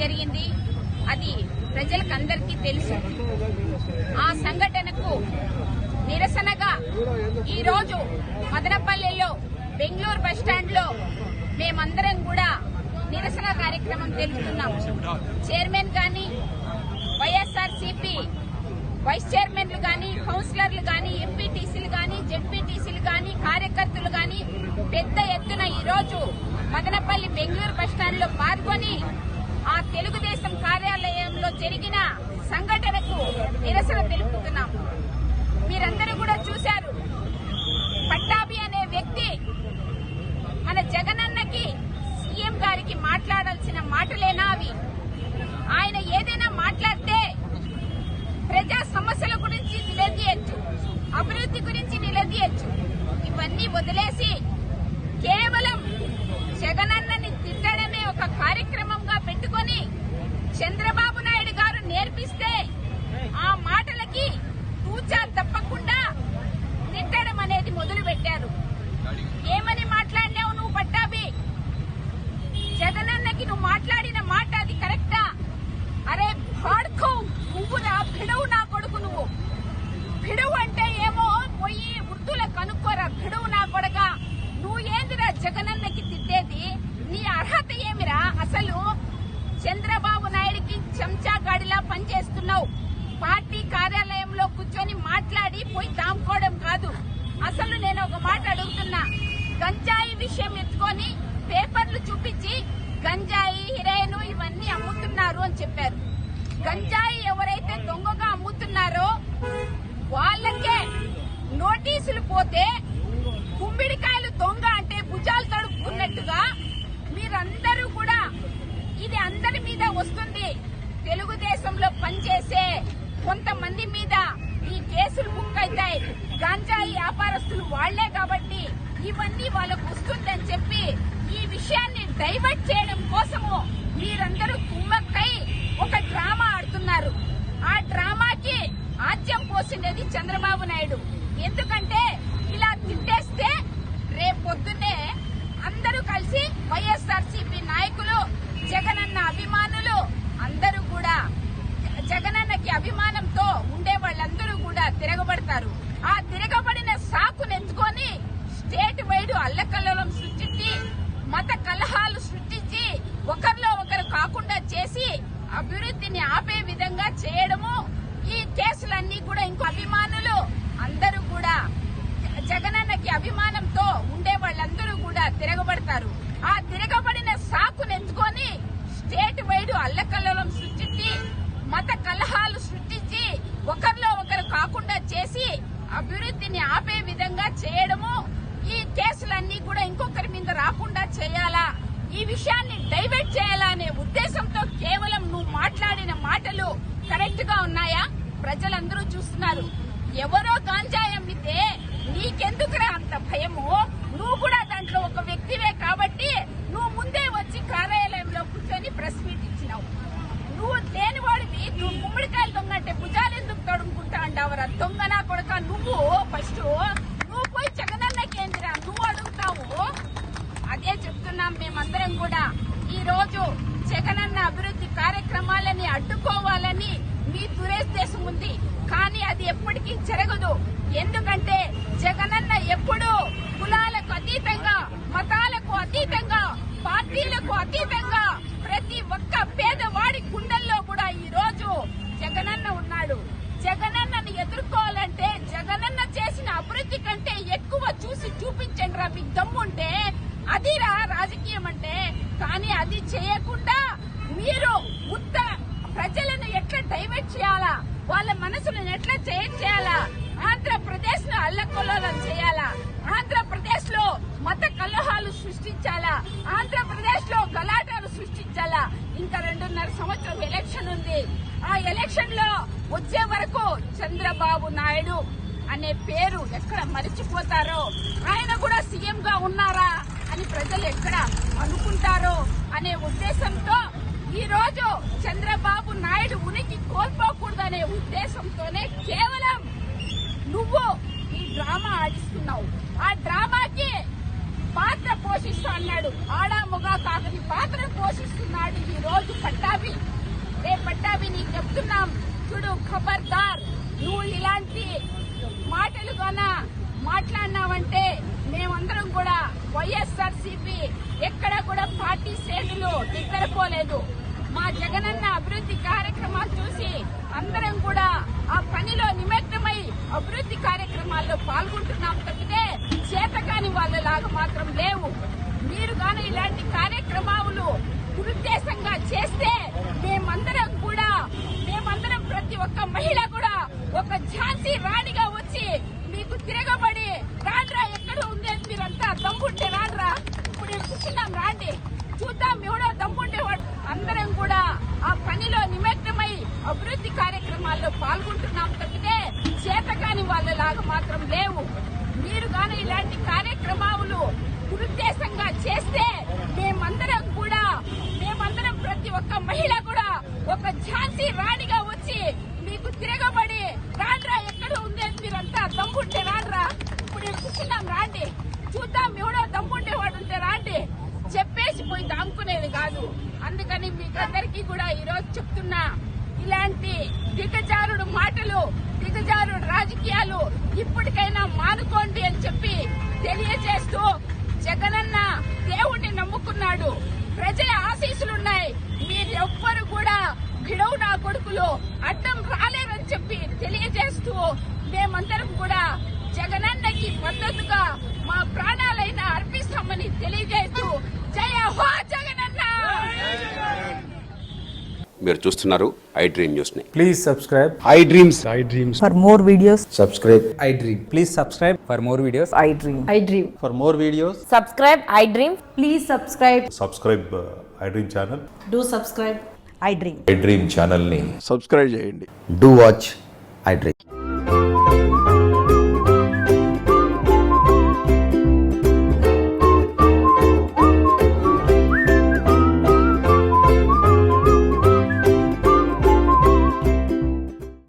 జరిగింది. అది ప్రజలకందరికీ తెలుసు. ఆ సంఘటనకు నిరసనగా ఈరోజు మదనపల్లిలో బెంగళూరు బస్టాండ్ లో మేమందరం కూడా నిరసన కార్యక్రమం తెలుపుతున్నాం. చైర్మన్ గాని, వైఎస్ఆర్సీపీ వైస్ చైర్మన్లు గాని, కౌన్సిలర్లు గాని, ఎంపీటీసీలు గాని, జెడ్పీటీసీలు గాని, కార్యకర్తలు గాని పెద్ద ఎత్తున ఈరోజు మదనపల్లి బెంగళూరు బస్టాండ్ లో పాల్గొని ఆ తెలుగుదేశం కార్యాలయంలో జరిగిన సంఘటనకు నిరసన తెలుపుతున్నాం. మీరందరూ కూడా చూశారు. పట్టాభి అనే వ్యక్తి మన జగనన్నకి, సీఎం గారికి మాట్లాడాల్సిన మాటలేనా అవి? ఆయన ఏదైనా మాట్లాడితే ప్రజా సమస్యల గురించి నిలదీయచ్చు, అభివృద్ధి గురించి నిలదీయచ్చు. ఇవన్నీ వదిలేసి కేవలం జగనన్నని తిట్టడమే ఒక కార్యక్రమంగా పెట్టుకొని చంద్రబాబు నాయుడు గారు నేర్పిస్తే ఆ మాటలకి తూచా తప్పకుండా తిట్టడం అనేది మొదలు పెట్టారు. ఏమని మాట్లాడినావు నువ్వు పట్టాభి? జగనన్నకి నువ్వు మాట్లాడిన మాట అది కరెక్టా? అరే భాడ్కో, నువ్వురా భిడవు నా కొడుకు. నువ్వు భిడవు అంటే ఏమో పోయి ఉర్దూలో కనుక్కోరా. భిడవు నా కొడక, నువ్వు ఏందిరా జగనన్నకి తిట్టేది? నీ అర్హత ఏమిరా? అసలు చంద్రబాబు నాయుడికి చెంచా గాడిలా పనిచేస్తున్నావు. పార్టీ కార్యాలయంలో కూర్చొని మాట్లాడి పోయి దాముకోవడం కాదు. అసలు నేను ఒక మాట అడుగుతున్నా. గంజాయి విషయం ఎత్తుకొని పేపర్లు చూపించి గంజాయి, హెరాయిన్ ఇవన్నీ అమ్ముతున్నారు అని చెప్పారు. గంజాయి ఎవరైతే దొంగగా అమ్ముతున్నారో వాళ్ళకే నోటీసులు పోతే గుమ్మిడికాయలు దొంగ అంటే భుజాలు తడుపుకున్నట్టుగా మీరందరూ కూడా ఇది అందరి మీద వస్తుంది. తెలుగుదేశంలో పనిచేసే కొంతమంది మీద ఈ కేసులు బుక్ అవుతాయి. గంజాయి వ్యాపారస్తులు వాళ్లే కాబట్టి ఇవన్నీ వాళ్ళకు వస్తుందని చెప్పి ఈ విషయాన్ని డైవర్ట్ చేయడం కోసము మీరందరూ కుమ్మక్కై ఒక డ్రామా ఆడుతున్నారు. ఆ డ్రామాకి ఆజ్యం పోసినది చంద్రబాబు నాయుడు. ఎందుకంటే ఇలా తిట్టేస్తే రేపొద్దున్నే అందరూ కలిసి వైఎస్ఆర్సీపీ నాయకులు, జగనన్న అభిమానులు అందరూ కూడా జగనన్నకి అభిమానంతో ఉండే వాళ్ళందరూ కూడా తిరగబడతారు. ఆ తిరగబడిన సాకునెత్తుకొని స్టేట్ వైడ్ అల్లకల్లోలం సృష్టించి, మత కలహాలు సృష్టించి, ఒకరిలో ఒకరు కాకుండా చేసి అభివృద్ధిని ఆపే విధంగా చేయడము. ఈ కేసులన్నీ కూడా ఇంకో అభిమానులు అందరూ కూడా జగనన్నకి అభిమానంతో ఉండే వాళ్ళందరూ కూడా తిరగబడతారు. ఆ తిరగబడిన సాకునెత్తుకొని స్టేట్ వైడ్ అల్లకల్లోలం సృష్టించి, మత కలహాలు సృష్టించి, ఒకరిలో ఒకరు కాకుండా చేసి అభివృద్ధిని ఆపే విధంగా చేయడము. ఈ కేసులన్నీ కూడా ఇంకొకరి మీద రాకుండా చేయాలా, ఈ విషయాన్ని డైవర్ట్ చేయాలా అనే ఉద్దేశంతో కేవలం నువ్వు మాట్లాడిన మాటలు కరెక్ట్ గా ఉన్నాయా? ప్రజలందరూ చూస్తున్నారు. ఎవరో గాంజాయి అమ్మితే నీకెందుకురా అంత భయము? నువ్వు కూడా దాంట్లో ఒక వ్యక్తివే కాబట్టి నువ్వు ముందే వచ్చి కార్యాలయంలో కూర్చొని ప్రెస్ మీట్ ఇచ్చినావు. నువ్వు లేనివాడివి. నువ్వు గుమ్మడికాయలు దొంగ అంటే భుజాలు ఎందుకు తడుముకుంటా అంటావరా? దొంగనా కొడక నువ్వు. ఫస్ట్ నువ్వు పోయి జగనన్నకి ఏందిరా నువ్వు అడుగుతావు? అదే చెప్తున్నాం మేమందరం కూడా. ఈ రోజు జగనన్న అభివృద్ధి కార్యక్రమాలని అడ్డుకోవాలని మీ దురుద్దేశం ఉంది. కానీ అది ఎప్పటికీ జరగదు. ఎందుకంటే జగనన్న ఎప్పుడూ కులాలకు అతీతంగా, మతాలకు అతీతంగా, పార్టీలకు అతీతంగా ప్రతి ఒక్క పేదవాడి గుండెల్లో కూడా ఈ రోజు జగనన్న ఉన్నాడు. జగనన్నని ఎదుర్కోవాలంటే జగనన్న చేసిన అభివృద్ధి కంటే ఎక్కువ చూసి చూపించండి రా మీకు దమ్ముంటే. అదిరా రాజకీయం అంటే. కానీ అది చేయకుండా మీరు ప్రజలను ఎట్లా డైవర్ట్ చేయాలా, వాళ్ళ మనసులను ఎట్లా చేయాలా, ఆంధ్రప్రదేశ్ ను అల్లకొల్లోలం చేయాలా, ఆంధ్రప్రదేశ్ లో మత కలహాలు సృష్టించాలా, ఆంధ్రప్రదేశ్ లో గలాటాలు సృష్టించాలా. ఇంకా 2.5 సంవత్సరం ఎలక్షన్ ఉంది. ఆ ఎలక్షన్ లో వచ్చే వరకు చంద్రబాబు నాయుడు అనే పేరు ఎక్కడ మరిచిపోతారో, ఆయన కూడా సీఎం గా ఉన్నారా అని ప్రజలు ఎక్కడ అనుకుంటారో అనే ఉద్దేశంతో ఈ రోజు చంద్రబాబు నాయుడు ఉనికి కోల్పోకూడదనే ఉద్దేశంతోనే కేవలం నువ్వు ఈ డ్రామా ఆడిస్తున్నావు. ఆ డ్రామాకి పాత్ర పోషిస్తా అన్నాడు. ఆడా మొగ కాకని పాత్ర పోషిస్తున్నాడు ఈ రోజు పట్టాభి. రే పట్టాభి, నీకు చెప్తున్నాం చూడు, ఖబర్దార్, నువ్వు ఇలాంటి మాటలు గాన మాట్లాడినావంటే మేమందరం కూడా వైఎస్ఆర్సీపీ ఎక్కడ కూడా పార్టీ శ్రేణులు నిద్రపోలేదు. మా జగనన్న అభివృద్ధి కార్యక్రమాలు చూసి అందరం కూడా ఆ పనిలో నిమగ్నమై అభివృద్ధి కార్యక్రమాల్లో పాల్గొంటున్నాం తప్పితే చేతకాని వాళ్ళలాగా మాత్రం లేవు. మీరు గాని ఇలాంటి కార్యక్రమాలు దురుద్దేశంగా చేస్తే మేమందరం ప్రతి ఒక్క మహిళ కూడా ఒక ఝాన్సీ రాణిగా వచ్చి మీకు తిరగబడి రాడ్రా ఎక్కడ ఉండేది, మీరంతా దమ్ముంటే రాడ్రా, ఇప్పుడు కూర్చున్నాం, రాండి చూద్దాం ఎవడో దమ్ముండేవాడు. అందరం కూడా ఆ పనిలో నిమగ్నమై అభివృద్ధి కార్యక్రమాల్లో పాల్గొంటున్నాం తప్పితే చేతకాని వాళ్ళలాగా మాత్రం లేవు. మీరు గాని ఇలాంటి కార్యక్రమాలు దురుద్దేశంగా చేస్తే మేమందరం ప్రతి ఒక్క మహిళ కూడా ఒక ఝాన్సీ రాణిగా వచ్చి మీకు తిరగబడి రాడ్రా ఎక్కడ ఉండేది, మీరంతా దమ్ముంటే రాడ్రా, ఇప్పుడు కూర్చున్నాం, రాండి చూద్దాం ఎవడో దమ్ముండేవాడు ఉంటే రాండి చెప్పేసి పోయి దాముకునేది కాదు. అందుకని మీకందరికీ కూడా ఈరోజు చెప్తున్నా, ఇలాంటి దిగజారుడు మాటలు, దిగజారుడు రాజకీయాలు ఇప్పటికైనా మానుకోండి అని చెప్పి తెలియజేస్తూ, జగనన్న దేవుణ్ణి నమ్ముకున్నాడు, ప్రజల ఆశీస్సులున్నాయి, మీరు ఎవ్వరు కూడా భిడవు నా కొడుకులు అడ్డం రాలేరని చెప్పి తెలియజేస్తూ మేమందరం కూడా జగనన్నకి మద్దతుగా మా ప్రాణాలైనా అర్పిస్తామని తెలియజేస్తూ జయ హో జగనన్న. మీరు చూస్తున్నారు ఐ డ్రీమ్ న్యూస్ ని. Please subscribe I dreams. For more videos, subscribe I Dream. Please subscribe for more videos. I dream. I dream. for more videos. Subscribe, I dream. Please subscribe. Subscribe I dream channel. Do subscribe. I dream. I Dream ఛానల్ని subscribe చేయండి. do watch I Dream.